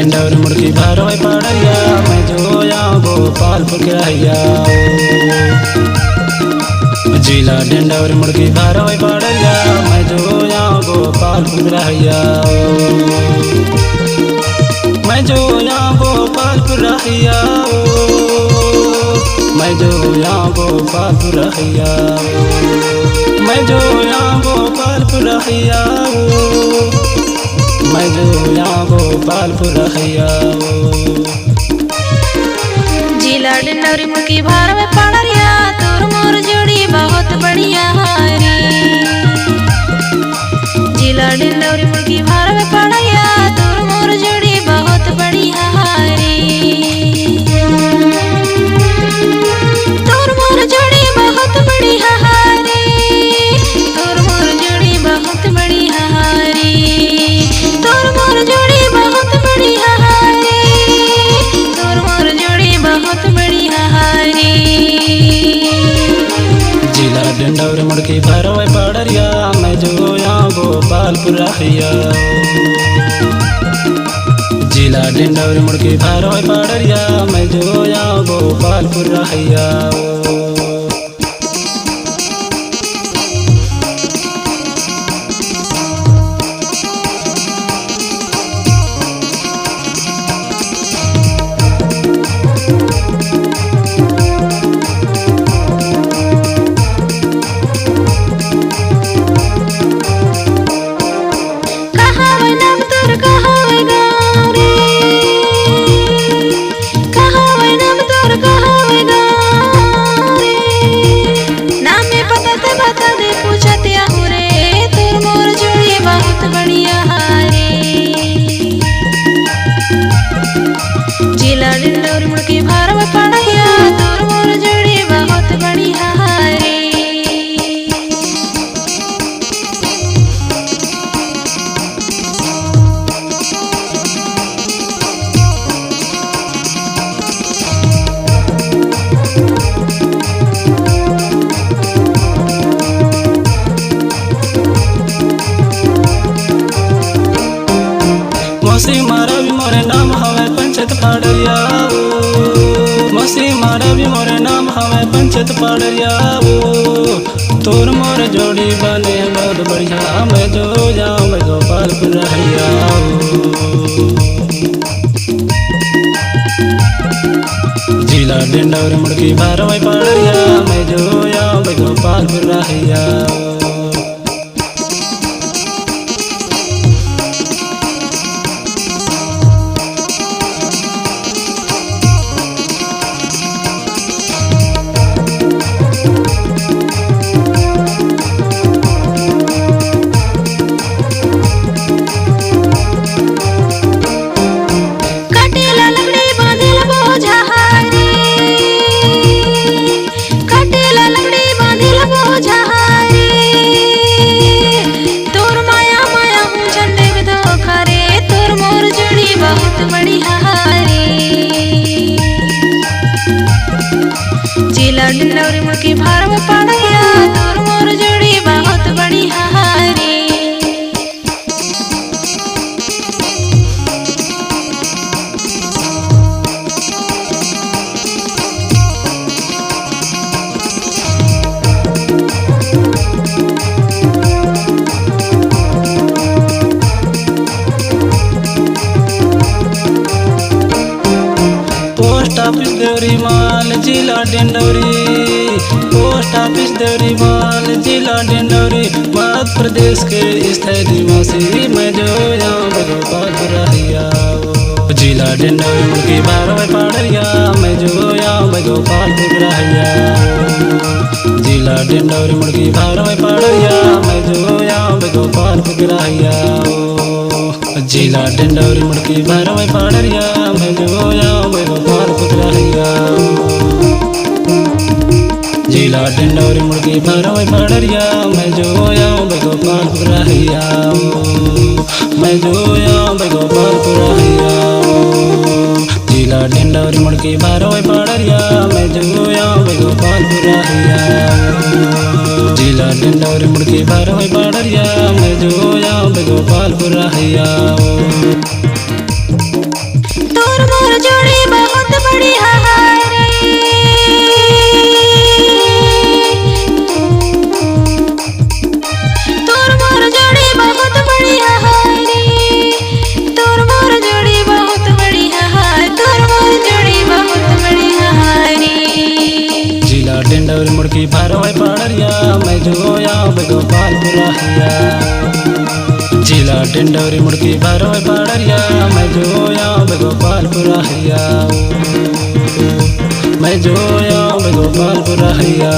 डेंडौर मुड़की भारवाई पाड़रिया मैं जोया गोपालपुर के रहिया जिला डेंडौर मुड़की भारवाई पाड़रिया मैं जोया गोपालपुर के रहिया मैं जोया गोपालपुर रहिया मैं जोया गोपालपुर रहिया मैं जोया गोपालपुर रहिया मैं जोया गोपालपुर रहिया जिला डेंडौर मुड़की भारवाई पाड़रिया तोर मोर जोड़ी बहुत बढ़िया रे। जिला डेंडौर मुड़की भारवाई पाड़रिया तोर मोर जोड़ी बहुत बढ़िया रे। तोर मोर जोड़ी बहुत बढ़िया रे। तोर मोर जोड़ी बहुत बढ़िया रे। तोर मोर जोड़ी बहुत बढ़िया रे। तोर मोर जोड़ी बहुत बढ़िया रे। जिला डेंडौर मुड़की भारवाई पाड़रिया मैं जोया गोपालपुर रहिया जिला डेंडौर मुड़की भारवाई पाड़रिया मैं जोया गोपालपुर रहिया जिला डेंडौर मुड़की भारवाई पाड़रिया तोर मोर जोड़ी बहुत बढ़िया रे। मौसी मारा भी मोरे नाम हवे पंचायत पाड़रिया मौसी मारा भी मोरे नाम हवे पंचायत पाड़रिया तोर मोर जोड़ी बने बहुत बढ़िया मैं जो जाऊँ मैं गोपालपुर रहिया जिला डेंडौर मुड़की भारवाई पाड़रिया मैं जो जाऊँ मैं गोपालपुर रहिया जिला डेंडौर मुड़की भारवाई पाड़रिया तोर मोर जोड़ी बहुत बढ़िया रे। पोस्ट ऑफिस देवरी माल जिला डेंडौरी पोस्ट ऑफिस देवरी माल जिला डेंडौरी मध्य प्रदेश के स्थायी निवासी मैं जो जाऊँ गोपालपुर रहिया जिला डेंडौर मुड़की भारवाई पाड़रिया मैं जो जाऊँ गोपालपुर रहिया जिला डेंडौर मुड़की भारवाई पाड़रिया मैं जो जाऊँ गोपालपुर रहिया जिला डेंडौर मुड़की भारवाई पाड़रिया मैं जो जाऊँ गोपालपुर रहिया जिला डेंडौर मुड़की भारवाई पाड़रिया मैं जो जाऊँ गोपालपुर रहिया मैं जो जाऊँ गोपालपुर रहिया जिला डेंडौर मुड़की भारवाई पाड़रिया मैं जो जाऊँ गोपालपुर रहिया जिला डेंडौर मुड़की भारवाई पाड़रिया मैं जो जाऊँ गोपालपुर रहिया। मुड़की भरवे पड़रिया मैं जोया गोपालपुर हैया। जिला डिंडौरी मुड़की भरवे पड़रिया मैं जोया गोपालपुर हैया। मैं जोया गोपालपुर हैया।